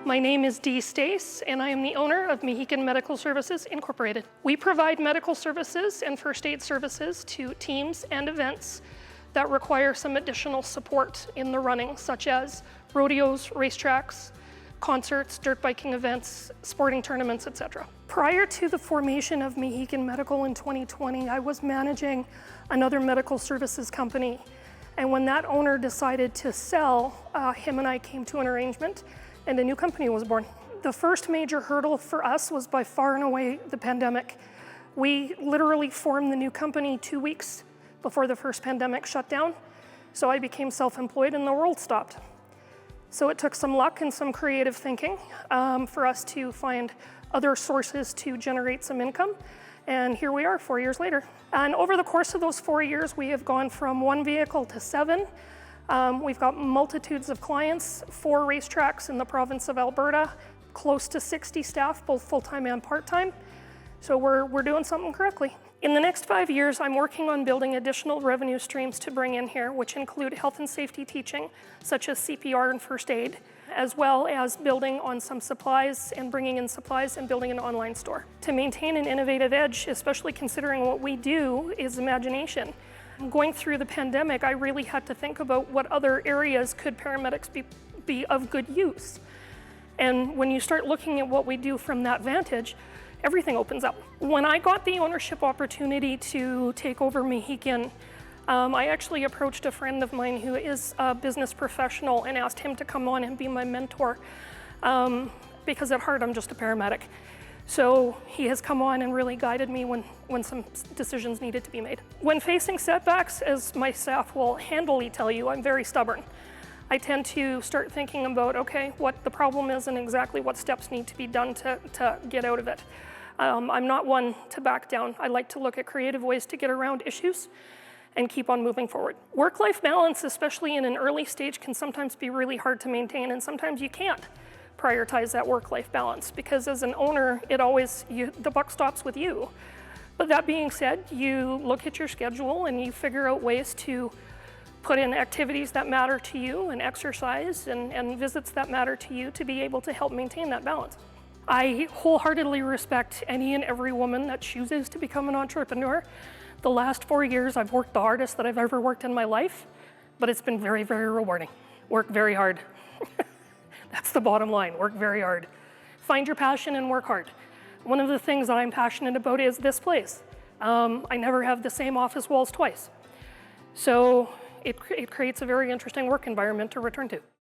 My name is Dee Stoesz, and I am the owner of Mohican Medical Services Incorporated. We provide medical services and first aid services to teams and events that require some additional support in the running, such as rodeos, racetracks, concerts, dirt biking events, sporting tournaments, etc. Prior to the formation of Mohican Medical in 2020, I was managing another medical services company. And when that owner decided to sell, him and I came to an arrangement and a new company was born. The first major hurdle for us was by far and away the pandemic. We literally formed the new company 2 weeks before the first pandemic shut down. So I became self-employed and the world stopped. So it took some luck and some creative thinking for us to find other sources to generate some income. And here we are 4 years later. And over the course of those 4 years, we have gone from 1 vehicle to 7. We've got multitudes of clients, 4 racetracks in the province of Alberta, close to 60 staff, both full-time and part-time. So we're doing something correctly. In the next 5 years, I'm working on building additional revenue streams to bring in here, which include health and safety teaching, such as CPR and first aid, as well as building on some supplies and bringing in supplies and building an online store. To maintain an innovative edge, especially considering what we do is imagination. Going through the pandemic, I really had to think about what other areas could paramedics be of good use. And when you start looking at what we do from that vantage, everything opens up. When I got the ownership opportunity to take over Mohican, I actually approached a friend of mine who is a business professional and asked him to come on and be my mentor, because at heart I'm just a paramedic. So he has come on and really guided me when some decisions needed to be made. When facing setbacks, as my staff will handily tell you, I'm very stubborn. I tend to start thinking about, okay, what the problem is and exactly what steps need to be done to get out of it. I'm not one to back down. I like to look at creative ways to get around issues and keep on moving forward. Work-life balance, especially in an early stage, can sometimes be really hard to maintain, and sometimes you can't prioritize that work-life balance because as an owner, the buck stops with you. But that being said, you look at your schedule and you figure out ways to put in activities that matter to you and exercise and visits that matter to you to be able to help maintain that balance. I wholeheartedly respect any and every woman that chooses to become an entrepreneur. The last 4 years, I've worked the hardest that I've ever worked in my life, but it's been very, very rewarding. Work very hard. That's the bottom line, work very hard. Find your passion and work hard. One of the things that I'm passionate about is this place. I never have the same office walls twice. So it creates a very interesting work environment to return to.